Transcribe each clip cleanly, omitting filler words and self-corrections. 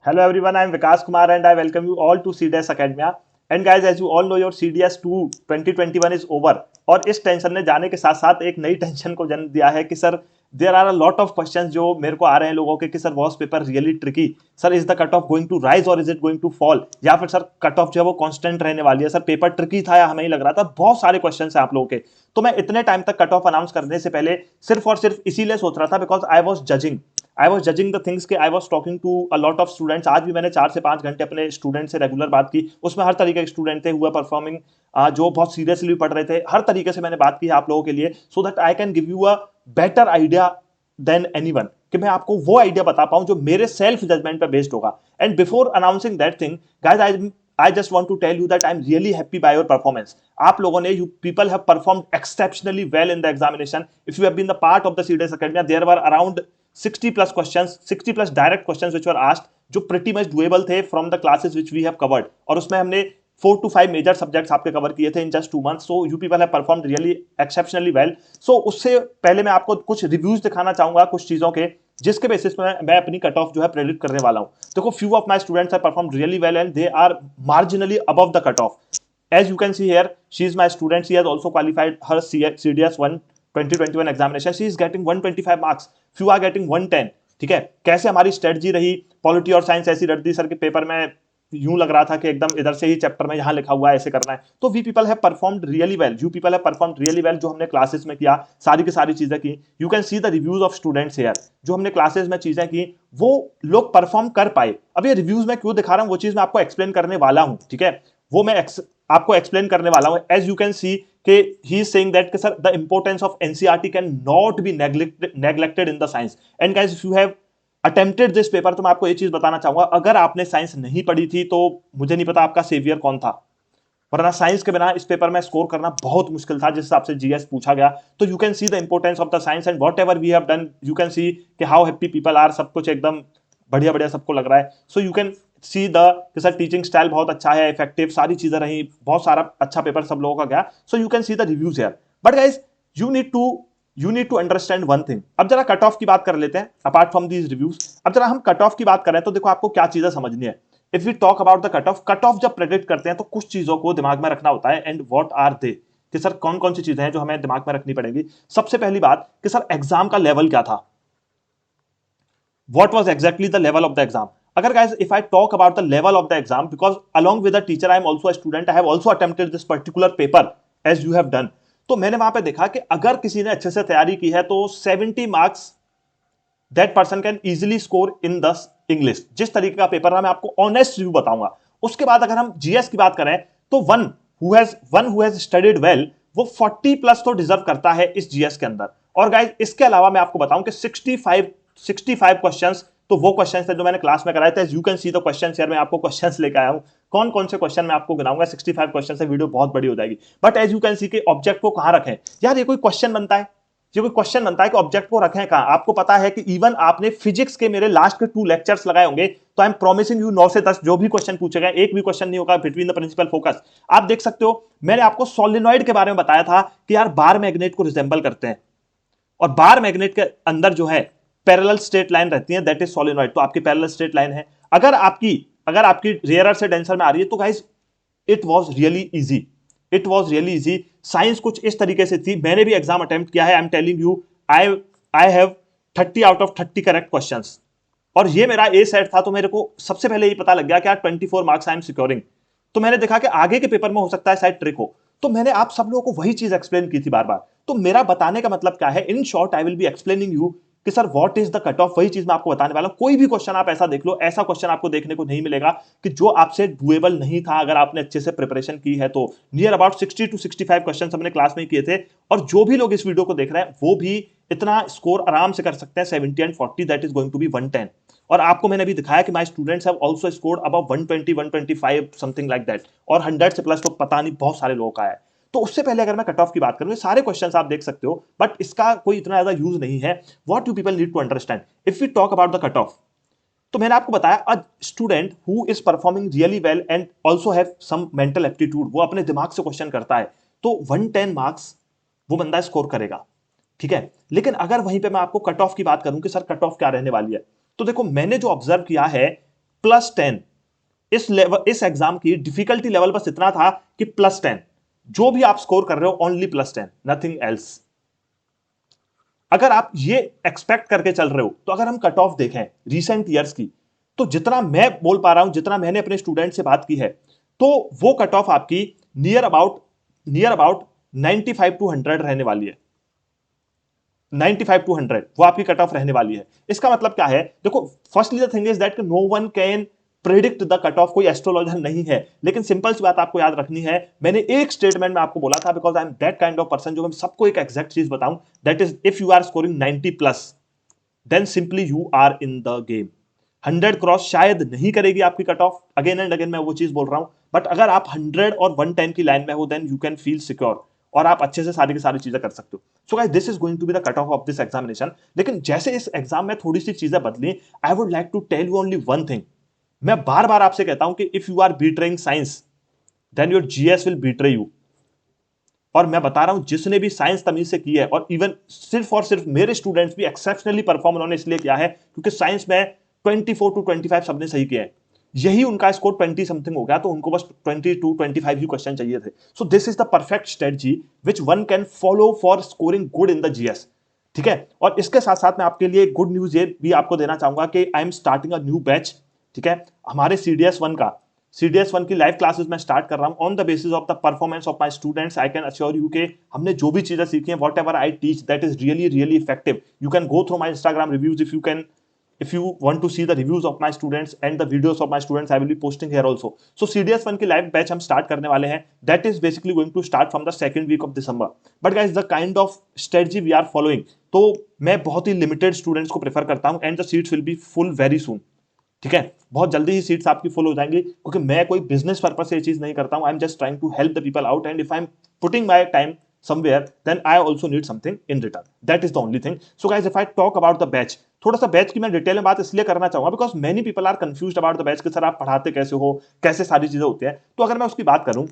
Hello everyone, I am Vikas Kumar and I welcome you all to CDS Academia. And guys, as you all know, your CDS 2 2021 is over. और इस tension ने जाने के साथ साथ एक नई टेंशन को जन्म दिया है कि sir there are a lot of questions जो मेरे को आ रहे हैं लोगों के कि sir was paper really tricky, sir is the cut off going to rise और is it going to fall, या फिर सर कट ऑफ जो है वो कांस्टेंट रहने वाली है, सर पेपर ट्रिकी था या हमें ही लग रहा था। बहुत सारे क्वेश्चंस हैं आप लोगों के। तो मैं इतने टाइम तक कट ऑफ अनाउंस करने से पहले सिर्फ और सिर्फ इसीलिए सोच रहा था because I was judging the things के I was talking to a lot of students. आज भी मैंने 4 से 5 घंटे अपने स्टूडेंट से रेगुलर बात की, उसमें हर तरीके के स्टूडेंट थे हुआ परफॉर्मिंग, जो बहुत सीरियसली पढ़ रहे थे। हर तरीके से मैंने बात की है आप लोगों के लिए so that I can give you a better idea than anyone, कि मैं आपको वो आइडिया बता पाऊं जो मेरे सेल्फ जजमेंट पे बेस्ड होगा। And before announcing that thing guys, I just want to tell you that I'm really happy by your performance. आप लोगों ने, you people have performed exceptionally well in the examination. If you have been the part of the CDS Academy, there were around 60 plus questions, 60 plus direct questions which were asked, जो pretty much doable थे from the classes which we have covered. और उसमें हमने 4 to 5 major subjects आपके cover किए थे in just 2 months. So you people have performed really exceptionally well. So उससे पहले मैं आपको कुछ रिव्यूज दिखाना चाहूंगा कुछ चीजों के, जिसके बेसिस पे मैं अपनी कट ऑफ जो है प्रेडिक्ट करने वाला हूं। देखो, few of my students have performed really well and they are marginally above the cut off. As you can see here, she is my student. She has also qualified her CDS 1 2021 examination. She is getting 125 marks. Few are getting 110. ठीक है, कैसे हमारी strategy रही, polity और science ऐसी रट दी sir के paper में, यूं लग रहा था कि एकदम इधर से ही चैप्टर में यहां लिखा हुआ है ऐसे करना है। तो we people have performed really well, you people have performed really well. जो हमने क्लासेस में किया सारी की सारी चीजें की, you can see the reviews of students here. जो हमने क्लासेस में चीजें की वो लोग परफॉर्म कर पाए। अब ये रिव्यूज में क्यों दिखा रहा हूं, वो चीज मैं आपको एक्सप्लेन करने वाला हूं। ठीक है, वो मैं आपको एक्सप्लेन करने वाला हूं। एज यू कैन सी कि he is saying that sir the importance of NCERT can not be neglected in the science. And guys, if you have attempted this paper, तो मैं आपको ये चीज बताना चाहूंगा, अगर आपने साइंस नहीं पढ़ी थी तो मुझे नहीं पता आपका सेवियर कौन था, वरना साइंस के बिना इस पेपर में स्कोर करना बहुत मुश्किल था जिस हिसाब से जीएस पूछा गया। तो you can see the importance of the science and whatever we have done, you can see कि हाउ हैप्पी पीपल आर, सब कुछ एकदम बढ़िया बढ़िया सबको लग रहा है। सो यू कैन सी द कि सर टीचिंग स्टाइल बहुत अच्छा है, इफेक्टिव, सारी चीजें रही, बहुत सारा अच्छा पेपर सब लोगों का गया। So you can see the reviews here. But guys, you need to understand one thing. अब जरा कट ऑफ की बात कर लेते हैं अपार्ट फ्रॉम दीज रिव्यूज। अब जरा हम कट ऑफ की बात करें तो देखो आपको क्या चीजें समझनी है। If we talk about the cut off जब प्रेडिक्ट करते हैं तो कुछ चीजों को दिमाग में रखना होता है। एंड व्हाट आर दे, कि सर कौन कौन सी चीजें हैं जो हमें दिमाग में रखनी पड़ेगी। सबसे पहली बात कि सर एग्जाम का लेवल क्या था, what was exactly the level of the exam. Agar guys, if I talk about the level of the exam, because along with the teacher I am also a student, I have also attempted this particular paper as you have done. तो मैंने वहां पे देखा कि अगर किसी ने अच्छे से तैयारी की है तो 70 marks that person can easily score in the English. जिस तरीके का पेपर है मैं आपको ऑनेस्ट रिव्यू बताऊंगा। उसके बाद अगर हम जीएस की बात करें तो one who has studied well वो 40 प्लस तो डिजर्व करता है इस जीएस के अंदर। और गाइस, इसके अलावा मैं आपको बताऊं कि 65 क्वेश्चंस तो वो क्वेश्चंस थे जो मैंने क्लास में कराए थे। You can see the questions here, मैं आपको क्वेश्चंस लेकर आया हूं। कौन कौन से क्वेश्चन मैं आपको गिनाऊंगा, 65 क्वेश्चन से वीडियो बहुत बड़ी हो जाएगी। But as you can see के ऑब्जेक्ट को कहां रखें यार, ये कोई क्वेश्चन बनता है, ये कोई क्वेश्चन बनता है कि ऑब्जेक्ट को रखें कहां। आपको पता है कि इवन आपने फिजिक्स के मेरे लास्ट के 2 लेक्चर्स लगाए होंगे, तो आई एम प्रॉमिसिंग यू 9 से 10 जो भी क्वेश्चन पूछे गए, एक भी क्वेश्चन नहीं होगा बिटवीन द प्रिंसिपल फोकस। आप देख सकते हो, मैंने आपको सोलेनॉइड के बारे में बताया था कि यार बार मैग्नेट को रिजेंबल करते हैं, और बार मैग्नेट के अंदर जो है पैरेलल स्ट्रेट लाइन रहती है, दैट इज सोलेनॉइड। तो आपकी पैरेलल स्ट्रेट लाइन है। अगर आपकी रेयरर से डेंसर में आ रही है तो guys it was really easy. Science कुछ इस तरीके से थी, मैंने भी एग्जाम अटेम्प्ट किया है। I am telling you, I have 30 out of 30 correct questions, और ये मेरा ए सेट था। तो मेरे को सबसे पहले ये पता लग गया कि यार 24 मार्क्स आई एम सिक्योरिंग। तो मैंने देखा कि आगे के पेपर में हो सकता है शायद ट्रिक हो, तो मैंने आप सब लोगों को वही चीज एक्सप्लेन की थी बार बार। तो मेरा बताने का मतलब क्या है, in short I will be explaining you कि sir what is the cut off. वही चीज मैं आपको बताने वाला हूं। कोई भी क्वेश्चन आप ऐसा देख लो, ऐसा क्वेश्चन आपको देखने को नहीं मिलेगा कि जो आपसे डुएबल नहीं था अगर आपने अच्छे से प्रिपरेशन की है। तो नियर अबाउट 60 टू 65 क्वेश्चन हमने क्लास में किए थे, और जो भी लोग इस वीडियो को देख रहे हैं वो भी इतना स्कोर आराम से कर सकते हैं, 70 and 40, that is going to be 110। और आपको मैंने भी दिखाया कि my students have also scored above 120 125 something like that, और 100 से प्लस तो पता नहीं बहुत सारे लोगों का है। तो उससे पहले अगर मैं कट ऑफ की बात करूं, सारे क्वेश्चंस आप देख सकते हो, बट इसका कोई इतना ज्यादा यूज नहीं है। What you people need to understand if we talk about the cut off, तो मैंने आपको बताया a student who is performing really well and also have some mental aptitude, वो अपने दिमाग से क्वेश्चन करता है, तो 110 मार्क्स वो बंदा स्कोर करेगा। ठीक है, लेकिन अगर वहीं पे मैं आपको कट ऑफ की बात करूं कि सर कट ऑफ क्या रहने वाली है, तो देखो मैंने जो ऑब्जर्व किया है +10। इस एग्जाम की डिफिकल्टी लेवल बस इतना था कि +10, जो भी आप स्कोर कर रहे हो ओनली +10, नथिंग एल्स। अगर आप ये एक्सपेक्ट करके चल रहे हो तो अगर हम कट ऑफ देखें रिसेंट ईयर्स की, तो जितना मैं बोल पा रहा हूं, जितना मैंने अपने स्टूडेंट से बात की है, तो वो कट ऑफ आपकी नियर अबाउट 95 टू 100 रहने वाली है। 95 टू 100 वो आपकी कट ऑफ रहने वाली है। इसका मतलब क्या है, देखो, firstly the thing is that no one can predict the cut off, कोई एस्ट्रोलॉजर नहीं है, लेकिन सिंपल सी बात आपको याद रखनी है, मैंने एक स्टेटमेंट में आपको बोला था, because I am that kind of person, जो मैं सबको एक एग्जैक्ट चीज बताऊं, that is if you are scoring 90+, then simply you are in the game. 100 cross शायद नहीं करेगी आपकी cut off, again and again मैं वो चीज बोल रहा हूं, बट अगर आप 100 और 110 की लाइन में हो, then you can feel secure और आप अच्छे से सारी की सारी चीजें कर सकते हो। So guys, this is going to be the cut off of this examination. लेकिन जैसे इस एग्जाम में थोड़ी सी चीजें बदली, I would like to tell you only one thing. मैं बार बार आपसे कहता हूं कि if you are betraying science, then your GS will betray you. और मैं बता रहा हूं, जिसने भी साइंस तमीज से की है, और इवन सिर्फ और सिर्फ मेरे स्टूडेंट्स भी एक्सेप्शनली परफॉर्म उन्होंने इसलिए किया है क्योंकि साइंस में 24 टू 25 सबने सही किया है, यही उनका स्कोर 20 समथिंग हो गया, तो उनको बस 22 25 ही क्वेश्चन चाहिए थे। सो this is the perfect strategy which one can follow for scoring good in the GS. ठीक है, और इसके साथ साथ मैं आपके लिए गुड न्यूज ये भी आपको देना चाहूंगा कि I am starting a new batch. ठीक है, हमारे CDS1 की लाइव क्लासेस में स्टार्ट कर रहा हूं on the basis of the performance of my students. I can assure you के हमने जो भी चीजें सीखी हैं, what ever I teach, that is really really effective. You can go through my Instagram reviews if you want to see the reviews of my students and the videos of my students, I will be posting here also. So CDS1 की live batch हम start करने वाले हैं, that is basically going to start from the second week of December. But guys, the kind of strategy we are following, तो मैं बहुत ही limited students को prefer करता हूं and the seats will be full very soon. ठीक है, बहुत जल्दी ही सीट्स आपकी फुल हो जाएंगी, क्योंकि मैं कोई बिजनेस पर्पज से ये चीज नहीं करता हूं। I am just trying to help the people out, and if I am putting my time somewhere, then I also need something in return. That is the only thing. So guys, if I talk about the batch, थोड़ा सा batch की मैं detail में बात इसलिए करना चाहूंगा because many people are confused about the batch कि सर आप पढ़ाते कैसे हो, कैसे सारी चीजें होती है। तो अगर मैं उसकी बात करूं,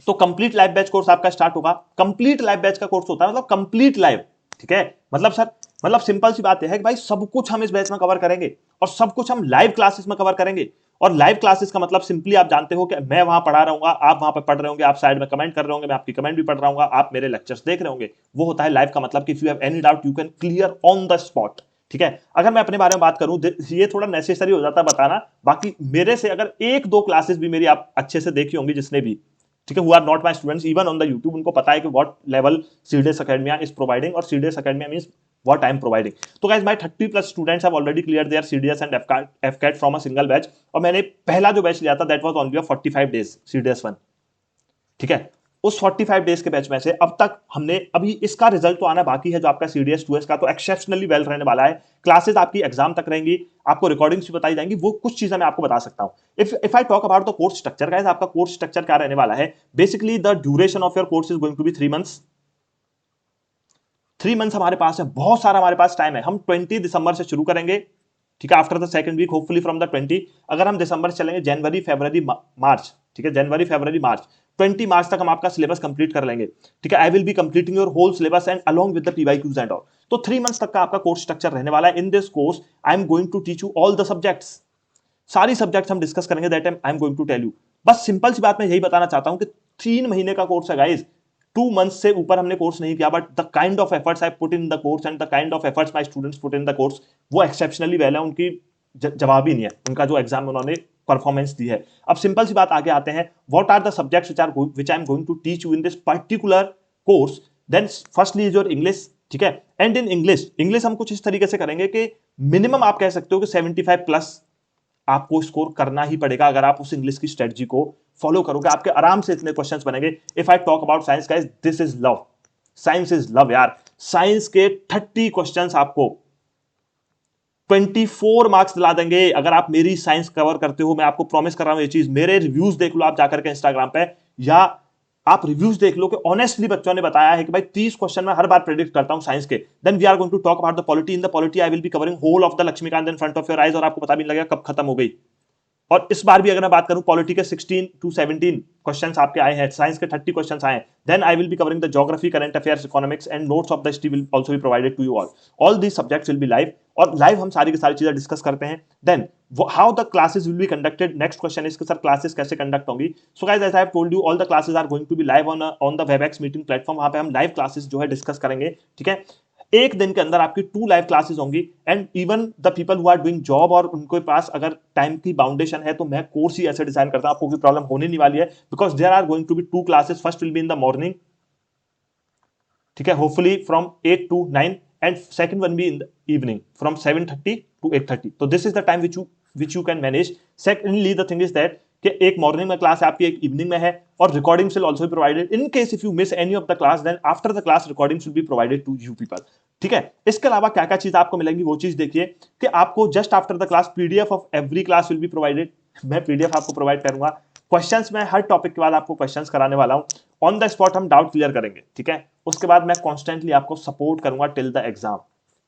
तो कंप्लीट लाइव बैच कोर्स आपका स्टार्ट होगा। कंप्लीट लाइव बैच का कोर्स होता है मतलब कंप्लीट लाइव। ठीक है, मतलब सर, मतलब सिंपल सी बात है कि भाई सब कुछ हम इस बैच में कवर करेंगे और सब कुछ हम लाइव क्लासेस में कवर करेंगे। और लाइव क्लासेस का मतलब सिंपली आप जानते हो कि मैं वहां पढ़ा रहूंगा, आप वहां पे पढ़ रहे होंगे, आप साइड में कमेंट कर रहे होंगे, मैं आपकी कमेंट भी पढ़ रहा हूँ, आप मेरे लेक्चर्स देख रहे होंगे। वो होता है लाइव का मतलब कि if you have any doubt you can clear on the spot. ठीक है, अगर मैं अपने बारे में बात करूं, ये थोड़ा नेसेसरी हो जाता है बताना, बाकी मेरे से अगर एक दो क्लासेस भी मेरी आप अच्छे से देखी होंगी जिसने भी, ठीक है, who are not my students even on the YouTube, उनको पता है कि what level CDS academia is providing, और CDS academia means what I am providing. So guys, my 30+ students have already cleared their CDS and FCAT from a single batch, और मैंने पहला जो batch लिया था that was only a 45 days CDS1। ठीक है, उस 45 डेज के बैच में से अब तक हमने, अभी इसका रिजल्ट तो आना बाकी है जो आपका CDS 2S का, तो एक्सेप्शनली वेल रहने वाला है। क्लासेस आपकी एग्जाम तक रहेंगी, आपको रिकॉर्डिंग्स भी बताई जाएंगी, वो कुछ चीजें मैं आपको बता सकता हूं। If I talk about the course structure guys, आपका कोर्स स्ट्रक्चर क्या रहने वाला है, basically the duration of your course is going to be 3 months. 3 months हमारे पास है, बहुत सारा हमारे पास टाइम है। हम 20 दिसंबर से शुरू करेंगे, ठीक है, after the second week hopefully from the 20। अगर हम दिसंबर से चलेंगे, जनवरी फरवरी मार्च, ठीक है, जनवरी फरवरी मार्च, 20 मार्च तक हम आपका सिलेबस कंप्लीट कर लेंगे। ठीक है, I will be completing your whole syllabus and along with the PYQs and all. तो 3 मंथ्स तक का आपका कोर्स स्ट्रक्चर रहने वाला है। In this course I am going to teach you all the subjects, सारी सब्जेक्ट्स हम डिस्कस करेंगे, that I am going to tell you. बस सिंपल सी बात मैं यही बताना चाहता हूं कि 3 महीने का कोर्स है गाइस, 2 मंथ्स से ऊपर हमने कोर्स नहीं किया, but the kind of efforts I put in the course and the kind of efforts my students put in the course, वो एक्सेप्शनली वेल है। उनकी जवाब ही नहीं है, उनका जो एग्जाम उन्होंने परफॉर्मेंस दी है। अब सिंपल सी बात आगे आते हैं, what are the subjects which I am going to teach you in this particular course. Then firstly is your English, ठीक है, एंड इन इंग्लिश हम कुछ इस तरीके से करेंगे कि मिनिमम आप कह सकते हो कि 75+ आपको स्कोर करना ही पड़ेगा। अगर आप उस इंग्लिश की स्ट्रेटजी को फॉलो करोगे, आपके आराम से इतने क्वेश्चंस बनेंगे। If I talk about science guys, this is love, science is love यार। साइंस के 30 क्वेश्चंस आपको 24 मार्क्स दिला देंगे अगर आप मेरी साइंस कवर करते हो। मैं आपको प्रॉमिस कर रहा हूं ये चीज। मेरे रिव्यूज देख लो आप जाकर के इंस्टाग्राम पे, या आप रिव्यूज देख लो कि ऑनेस्टली बच्चों ने बताया है कि भाई 30 क्वेश्चन मैं हर बार प्रेडिक्ट करता हूं साइंस के। Then we are going to talk about the polity. In the polity I will be covering whole of the Laxmikanth in front of your eyes, और आपको पता भी नहीं लगेगा कब खत्म हो गई। और इस बार भी अगर मैं बात करूं, पॉलिटी के 16 to 17 क्वेश्चंस आपके आए हैं, साइंस के 30 क्वेश्चंस आए हैं। Then I will be covering the geography, current affairs, economics and notes of the history will also be provided to you all. All these subjects will be live, और live हम सारी की सारी चीजें discuss करते हैं। Then how the classes will be conducted, next question is कि sir classes कैसे कंडक्ट होंगी। So guys as I have told you all the classes are going to be live on the Webex meeting platform, वहां पे हम live classes जो है discuss करेंगे, ठीक है। एक दिन के अंदर आपकी 2 लाइव क्लासेस होंगी, and even the people who are doing job और उनके पास अगर टाइम की बाउंडेशन है तो मैं कोर्स ही ऐसे डिजाइन करता हूं, आपको कोई प्रॉब्लम होने नहीं वाली है, because there are going to be 2 classes, first will be in the morning, ठीक है, hopefully from 8 to 9, and second one be in the evening from 7:30 to 8:30। तो this is the time which you can manage. Secondly the thing is that कि एक morning में class है आपकी, एक evening में है, और recordings will also be provided in case if you miss any of the class, then after the class recordings will be provided to you people, ठीक है। इसके अलावा क्या क्या चीज आपको मिलेंगी वो चीज देखिए कि आपको just after the class PDF of every class will be provided, मैं पीडीएफ आपको प्रोवाइड करूंगा। क्वेश्चंस में हर टॉपिक के बाद आपको क्वेश्चंस कराने वाला हूं, ऑन द स्पॉट हम डाउट क्लियर करेंगे, ठीक है। उसके बाद मैं कॉन्स्टेंटली आपको सपोर्ट करूंगा टिल द एग्जाम,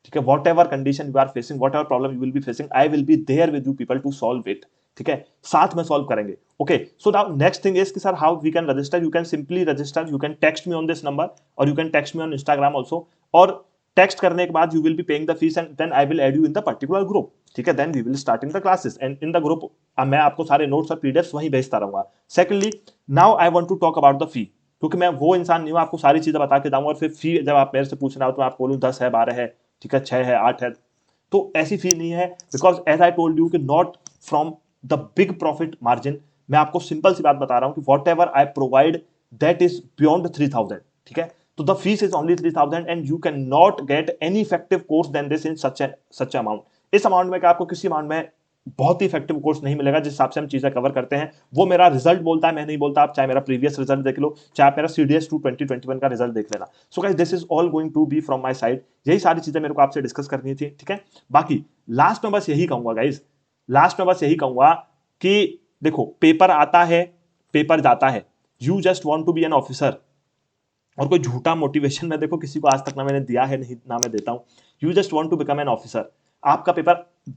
ठीक है। Whatever condition you are facing, whatever problem you will be facing, I will be there with you people to solve it, ठीक है, साथ में सॉल्व करेंगे। Okay, so now next thing is कि sir how we can register, you can simply register, you can text me on this number और you can text me on Instagram also, और text करने के बाद you will be paying the fees and then I will add you in the particular group, ठीक है। Then we will starting the classes and in the group मैं आपको सारे notes और पीडीएफ्स वहीं भेजता रहूंगा। Secondly now I want to talk about the fee, क्योंकि मैं वो इंसान नहीं हूं आपको सारी चीजें बता के जाऊंगा और फिर फी जब आप मेरे से पूछना हो तो मैं आपको बोलूं 10 है, 12 है, ठीक है, 6 है, 8 है, तो ऐसी फी नहीं है, because as I told you कि not from the big profit margin, मैं आपको सिंपल सी बात बता रहा हूं कि whatever I provide that is beyond 3000, ठीक है। तो the fees is only 3000 and you can not get any effective course then this in such amount. इस अमाउंट में आपको किसी अमाउंट में बहुत ही इफेक्टिव कोर्स नहीं मिलेगा जिस हिसाब से हम चीजें कवर करते हैं, वो मेरा रिजल्ट बोलता है, मैं नहीं बोलता। आप चाहे मेरा प्रीवियस रिजल्ट देख लो, चाहे आप मेरा CDS 2 2021 का रिजल्ट देख लेना। So guys this is all going to be from my side, यही सारी चीजें मेरे को आपसे डिस्कस करनी थी, ठीक है। बाकी लास्ट में बस यही कहूंगा गाइस, लास्ट में बस यही कहूंगा कि देखो पेपर आता है, पेपर जाता है, you just want to be an officer, और कोई झूठा मोटिवेशन मैं देखो किसी को आज तक ना मैंने दिया है, नहीं ना मैं देता हूं। You just want to become an officer. आपका पेपर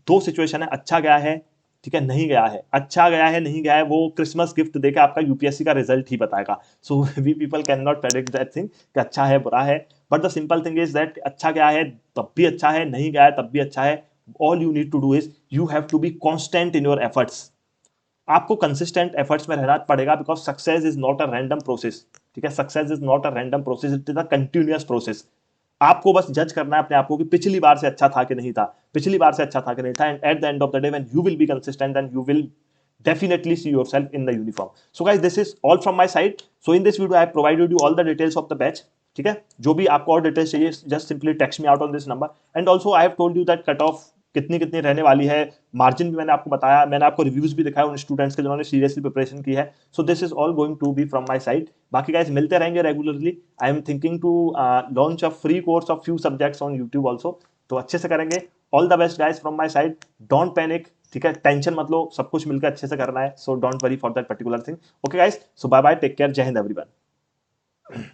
2 सिचुएशन है, अच्छा गया है, ठीक है, नहीं गया है, अच्छा गया है, नहीं गया है, वो क्रिसमस गिफ्ट देकर आपका यूपीएससी का रिजल्ट ही बताएगा। So we people can not predict that thing कि अच्छा है बुरा है, but the simple thing is that अच्छा गया है तब भी अच्छा है, नहीं गया है तब भी अच्छा है। All you need to do is you have to be constant in your efforts, आपको कंसिस्टेंट एफर्ट्स में रहना पड़ेगा, because success is not a random process, ठीक है। Success is not a random process, it is a continuous process. आपको बस जज करना है अपने आप को कि पिछली बार से अच्छा था कि नहीं था, पिछली बार से अच्छा था कि नहीं था, and at the end of the day when you will be consistent and you will definitely see yourself in the uniform. So guys, this is all from my side. So in this video I have provided you all the details of the batch, ठीक है। जो भी आपको और details चाहिए just simply text me out on this number, and also I have told you that cut off कितनी कितनी रहने वाली है, मार्जिन भी मैंने आपको बताया, मैंने आपको रिव्यूज भी दिखाया उन स्टूडेंट्स के जिन्होंने सीरियसली प्रिपरेशन की है। So this is all going to be from my side. बाकी गाइस मिलते रहेंगे regularly. I am thinking to launch a free course of few subjects on YouTube also, तो अच्छे से करेंगे। All the best guys from my side, don't panic, ठीक है, tension मत लो, सब कुछ मिलकर अच्छे से करना है। So don't worry for that particular thing. Okay guys, so bye bye, take care, Jai Hind everyone.